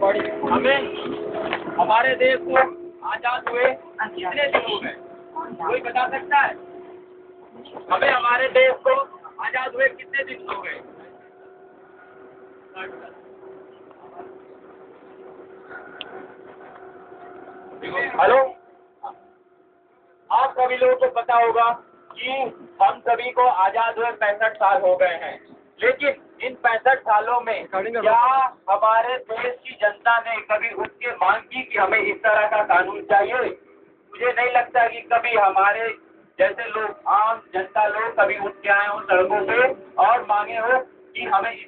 हमें हमारे देश को आजाद हुए कितने दिन हो गए, कोई बता सकता है? हमें हमारे देश को आजाद हुए कितने दिन हो गए? हेलो, आप सभी लोगों को पता होगा कि हम सभी को आजाद हुए 65 साल हो गए हैं, लेकिन इन 65 सालों में क्या हमारे देश की जनता ने कभी उठ के मांग की कि हमें इस तरह का कानून चाहिए? मुझे नहीं लगता कि कभी हमारे जैसे लोग, आम जनता लोग कभी उठ के आए हो सड़कों पे और मांगे हो कि हमें इस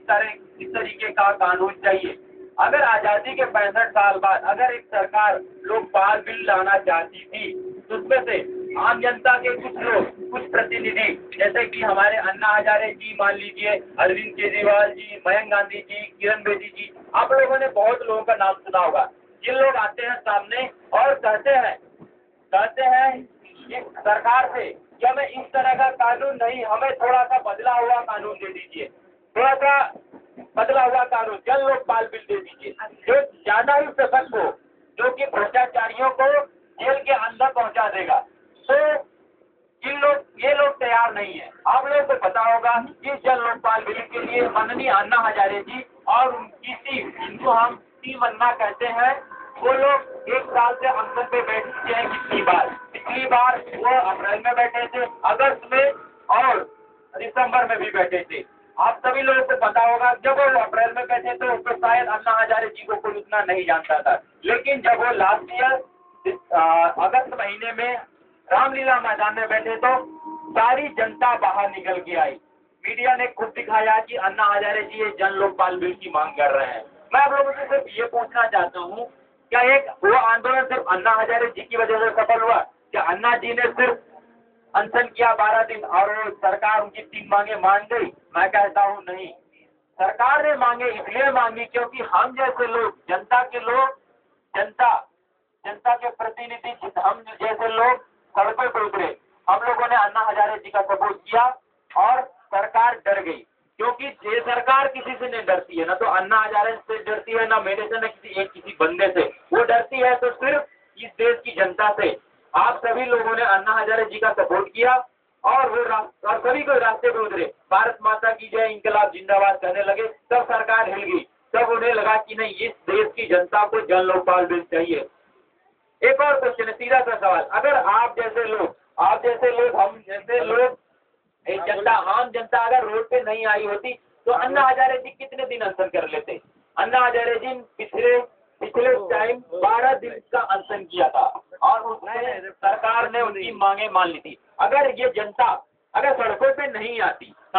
तरीके का कानून चाहिए। अगर आजादी के 65 साल बाद अगर एक सरकार लोग बाल बिल लाना चाहती थी तो उसमें से आम जनता के कुछ लोग, कुछ प्रतिनिधि, जैसे कि हमारे अन्ना हजारे जी, मान लीजिए अरविंद केजरीवाल जी, मयंक गांधी जी, किरण बेदी जी, आप लोगों ने बहुत लोगों का नाम सुना होगा। जिन लोग आते हैं सामने और कहते हैं इस सरकार से कि हमें इस तरह का कानून नहीं, हमें थोड़ा सा बदला हुआ कानून दे दीजिए, थोड़ा सा बदला हुआ कानून, जन लोकपाल बिल दे दीजिए, जो ज्यादा ही सशक्त हो, जो कि भ्रष्टाचारियों को जेल के अंदर पहुंचा देगा। तो ये लोग तैयार नहीं है। आप लोगों को पता होगा कि जन लोकपाल बिल के लिए माननीय अन्ना हजारे जी और उनकी टीम, जिनको हम टीम अन्ना कहते हैं, वो लोग 1 साल से अनशन पे बैठ चुके हैं। कितनी बार? पिछली बार वो अप्रैल में बैठे थे, अगस्त में और दिसंबर में भी बैठे थे। आप सभी लोगों को पता होगा जब वो अप्रैल में बैठे थे तो शायद अन्ना हजारे जी को कोई उतना नहीं जानता था, लेकिन जब वो लास्ट ईयर अगस्त महीने में रामलीला मैदान में बैठे तो सारी जनता बाहर निकल के आई। मीडिया ने खुद दिखाया कि अन्ना हजारे जी ये जन लोकपाल बिल की मांग कर रहे हैं। मैं आप लोगों से सिर्फ ये पूछना चाहता हूँ, क्या एक वो आंदोलन सिर्फ अन्ना हजारे जी की वजह से सफल हुआ? क्या अन्ना जी ने सिर्फ अनशन किया 12 दिन और सरकार उनकी 3 मांगे मान गई? मैं कहता हूँ नहीं। सरकार ने मांगे इसलिए मांगी क्योंकि हम जैसे लोग, जनता के प्रतिनिधि, हम जैसे लोग सड़कों पर उतरे। हम लोगों ने अन्ना हजारे जी का सपोर्ट किया और सरकार डर गई, क्योंकि ये सरकार किसी से नहीं डरती है, ना तो अन्ना हजारे से डरती है, ना मेरे से, ना किसी बंदे से। वो डरती है तो सिर्फ इस देश की जनता से। आप सभी लोगों ने अन्ना हजारे जी का सपोर्ट किया और सभी को रास्ते पर उतरे, भारत माता की जय, इंकलाब जिंदाबाद कहने लगे। तब सरकार हिल गई, तब उन्हें लगा कि नहीं, इस देश की जनता को जन लोकपाल बिल चाहिए। एक और क्वेश्चन है, सीधा सा सवाल, अगर हम जैसे लोग, एक जनता, आम जनता अगर रोड पे नहीं आई होती तो अन्ना हजारे जी कितने दिन अनशन कर लेते? अन्ना हजारे जी पिछले टाइम 12 दिन का अनशन किया था और उसमें सरकार ने उनकी मांगे मान ली थी। अगर ये जनता अगर सड़कों पे नहीं आती तो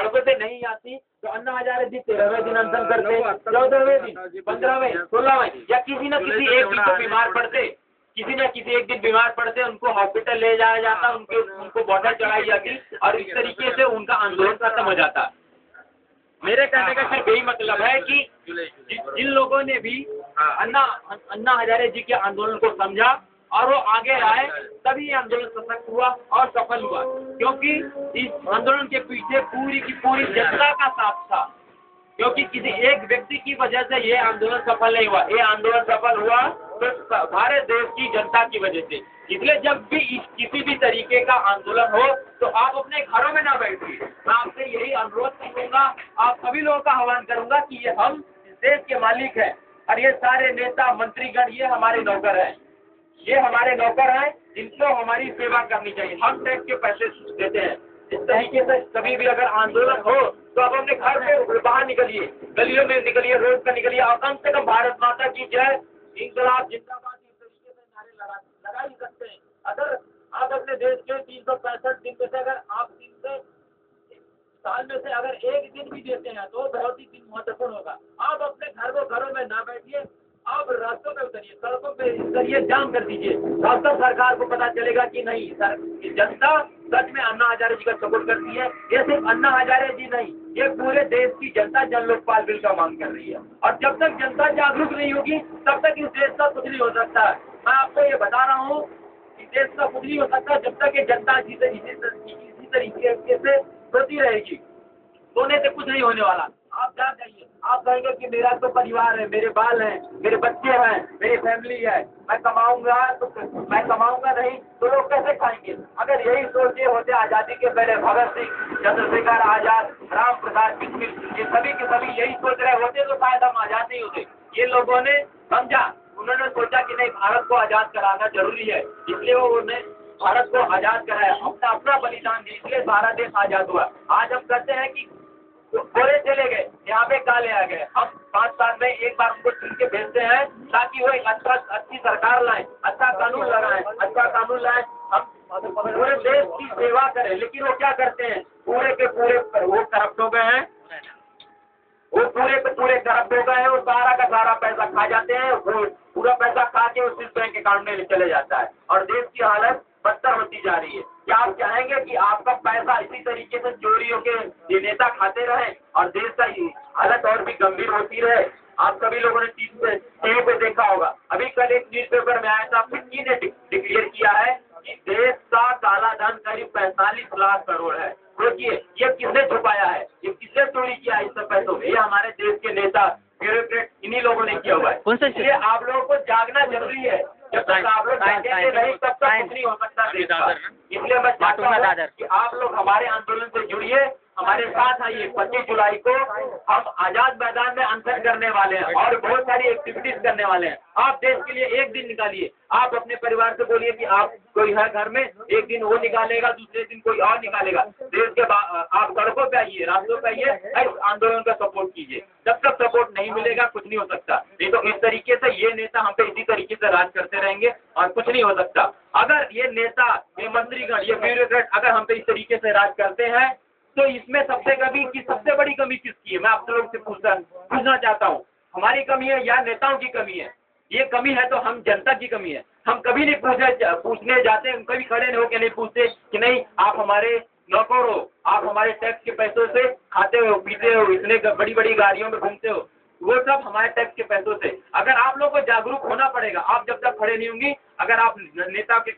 अन्ना हजारे जी 13वें दिन अनशन करते, 14वें दिन, 15वें, 16वें, या किसी न किसी एक दिन तो बीमार पड़ते, एक दिन बीमार पड़ते, उनको हॉस्पिटल ले जाया जाता, उनको बॉर्डर चढ़ाई जाती और इस तरीके से उनका आंदोलन खत्म हो जाता। मेरे कहने का सिर्फ यही मतलब है कि जिन लोगों ने भी अन्ना हजारे जी के आंदोलन को समझा और वो आगे आए, तभी ये आंदोलन सशक्त हुआ और सफल हुआ, क्योंकि इस आंदोलन के पीछे पूरी की पूरी जनता का साथ था। क्योंकि किसी एक व्यक्ति की वजह से ये आंदोलन सफल नहीं हुआ, ये आंदोलन सफल हुआ तो भारत देश की जनता की वजह से। इसलिए जब भी किसी भी तरीके का आंदोलन हो तो आप अपने घरों में ना बैठिए। मैं आपसे यही अनुरोध करूंगा, आप सभी लोगों का आह्वान करूंगा कि ये हम इस देश के मालिक हैं और ये सारे नेता मंत्रीगण ये हमारे नौकर हैं, जिनको हमारी सेवा करनी चाहिए। हम टैक्स के पैसे देते हैं। इस तरीके से कभी भी अगर आंदोलन हो तो आप अपने घर से बाहर निकलिए, गलियों में निकलिए, रोड पर निकलिए और कम से कम भारत माता की जय, इंकलाब जिंदाबाद, इस तरीके से नारे लगा ही सकते हैं। अगर आप अपने देश के 365 दिन में से अगर आप साल में से अगर एक दिन भी देते हैं तो बहुत ही दिन महत्वपूर्ण होगा। आप अपने घरों में ना बैठिए, आप रास्तों पे उतरिए, सड़कों पे उतरिए, जाम कर दीजिए। तब तक सरकार को पता चलेगा कि नहीं, जनता सच में अन्ना हजारे जी का सपोर्ट करती है। ये सिर्फ अन्ना हजारे जी नहीं, ये पूरे देश की जनता जन लोकपाल बिल का मांग कर रही है। और जब तक जनता जागरूक नहीं होगी तब तक इस देश का कुछ नहीं हो सकता है। मैं आपको ये बता रहा हूँ, इस देश का कुछ नहीं हो सकता जब तक ये जनता इसी तरीके से सोती रहेगी। सोने से कुछ नहीं होने वाला। आप जान जाइए। आप कहेंगे कि मेरा तो परिवार है, मेरे बाल हैं, मेरे बच्चे हैं, मेरी फैमिली है, मैं कमाऊंगा नहीं तो लोग कैसे खाएंगे। अगर यही सोचे होते आजादी के पहले भगत सिंह, चंद्रशेखर आजाद, राम प्रसाद बिस्मिल, ये सभी के सभी यही सोच रहे होते तो शायद हम आजाद नहीं होते। ये लोगों ने समझा, उन्होंने सोचा कि नहीं, भारत को आजाद कराना जरूरी है, इसलिए उन्होंने भारत को आजाद कराया, अपना बलिदान दिया, इसलिए सारा देश आजाद हुआ। आज हम कहते हैं कि गोरे चले गए, यहाँ पे काले आ गए। हम 5 साल में एक बार उनको चुन के भेजते हैं ताकि वो एक अच्छी सरकार लाए, अच्छा कानून लाए, हम पूरे देश की सेवा करें। लेकिन वो क्या करते हैं, पूरे के पूरे वो करप्ट हो गए हैं, वो पूरे के पूरे करप्ट हो गए हैं, वो सारा का सारा पैसा खा जाते हैं, पूरा पैसा खा के उस बैंक अकाउंट में चले जाता है और देश की हालत बदतर होती जा रही है। क्या आप चाहेंगे कि आपका पैसा इसी तरीके से चोरियों के ये नेता खाते रहे और देश का हालत और भी गंभीर होती रहे? आप सभी लोगों ने टीवी पे देखा होगा, अभी कल एक न्यूज़पेपर में आया था, फिक्की ने डिक्लेयर किया है कि देश का काला धन करीब 45 लाख करोड़ है। सोचिए, ये किसने छुपाया है, ये किसने चोरी किया है इस सब पैसों में? ये हमारे देश के नेता, ब्यूरोक्रेट, इन्हीं लोगों ने किया हुआ है। इसलिए आप लोगों को जागना जरूरी है। जब तक आप लोग जागेंगे नहीं तब तक कुछ नहीं हो सकता देश का। इसलिए मैं चाहता हूं कि आप लोग हमारे आंदोलन से जुड़िए, हमारे साथ आइए। 25 जुलाई को हम आजाद मैदान में अनशन करने वाले हैं और बहुत सारी एक्टिविटीज करने वाले हैं। आप देश के लिए एक दिन निकालिए, आप अपने परिवार से बोलिए कि आप कोई है घर में, एक दिन वो निकालेगा, दूसरे दिन कोई और निकालेगा। देश के आप सड़कों पे आइए, रास्तों पे आइए, इस आंदोलन का सपोर्ट कीजिए। जब तक सपोर्ट नहीं मिलेगा कुछ नहीं हो सकता। नहीं तो इस तरीके से ये नेता हम पे इसी तरीके से राज करते रहेंगे और कुछ नहीं हो सकता। अगर ये नेता, ये मंत्रीगण, ये ब्यूरोक्रेट अगर हम पे इस तरीके से राज करते हैं तो इसमें सबसे बड़ी कमी किसकी है? मैं आप लोगों से पूछना चाहता हूँ। हमारी कमी है या नेताओं की कमी है? ये कमी है तो हम जनता की कमी है। हम कभी नहीं पूछने जाते, हम कभी खड़े नहीं होकर नहीं पूछते कि नहीं आप हमारे नौकर हो, आप हमारे टैक्स के पैसों से खाते हो, पीते हो, इतने बड़ी बड़ी गाड़ियों में घूमते हो, वो सब हमारे टैक्स के पैसों से। अगर आप लोगों को जागरूक होना पड़ेगा। आप जब तक खड़े नहीं होंगी, अगर आप नेता के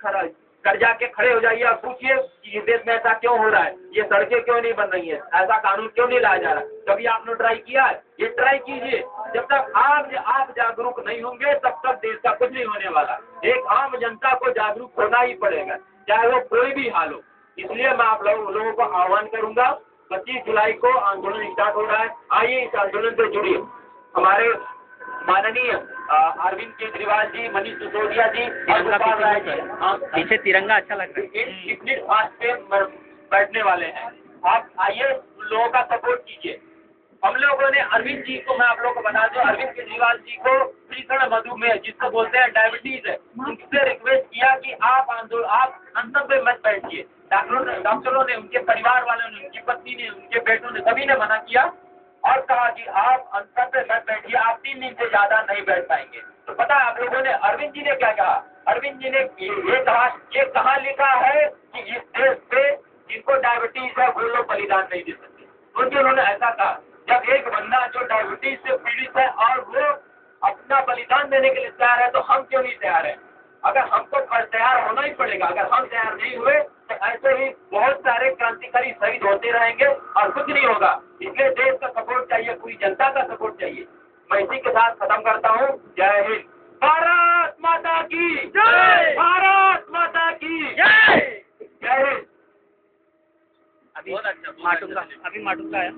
कर जाके खड़े हो जाइए और पूछिए कि इस देश में ऐसा क्यों हो रहा है, ये सड़कें क्यों नहीं बन रही है, ऐसा कानून क्यों नहीं लाया जा रहा, कभी आपने ट्राई किया है? ये ट्राई कीजिए। जब तक आप जागरूक नहीं होंगे तब तक देश का कुछ नहीं होने वाला। एक आम जनता को जागरूक होना ही पड़ेगा, चाहे वो कोई भी हाल हो। इसलिए मैं आप लोगों को आह्वान करूंगा, 25 जुलाई को आंदोलन स्टार्ट हो रहा है, आइए इस आंदोलन से जुड़िए। हमारे माननीय अरविंद केजरीवाल जी, मनीष सिसोदिया जी, पीछे तिरंगा अच्छा लग रहा है, कितनी फास्ट पे बैठने वाले हैं। आप आइए, लोगों का सपोर्ट कीजिए। हम लोगों ने अरविंद जी को, मैं आप लोगों को बता दूं, अरविंद केजरीवाल जी को तीसरा मधुमेह जिसको बोलते हैं डायबिटीज है, उनसे रिक्वेस्ट किया कि आप अनशन पे मत बैठिए। डॉक्टरों ने, उनके परिवार वालों ने, उनकी पत्नी ने, उनके बेटों ने, सभी ने मना किया और कहा कि आप अनशन पे मत बैठिए, आप 3 दिन से ज्यादा नहीं बैठ पाएंगे। तो पता है आप लोगों ने अरविंद जी ने क्या कहा? अरविंद जी ने ये कहा, ये कहाँ लिखा है कि इस देश पे जिनको डायबिटीज है वो लोग बलिदान नहीं दे सकते? क्योंकि उन्होंने ऐसा कहा, जब एक बंदा जो डायबिटीज से पीड़ित है और वो अपना बलिदान देने के लिए तैयार है तो हम क्यों नहीं तैयार है? अगर हमको तैयार होना ही पड़ेगा। अगर हम तैयार नहीं हुए तो ऐसे ही बहुत सारे क्रांतिकारी शहीद होते रहेंगे और कुछ नहीं होगा। इसलिए देश का सपोर्ट चाहिए, पूरी जनता का सपोर्ट चाहिए। मैं इसी के साथ खत्म करता हूँ। जय हिंद। भारत माता की जय। भारत माता की जय। जय हिंद। अभी माटुंगा आया।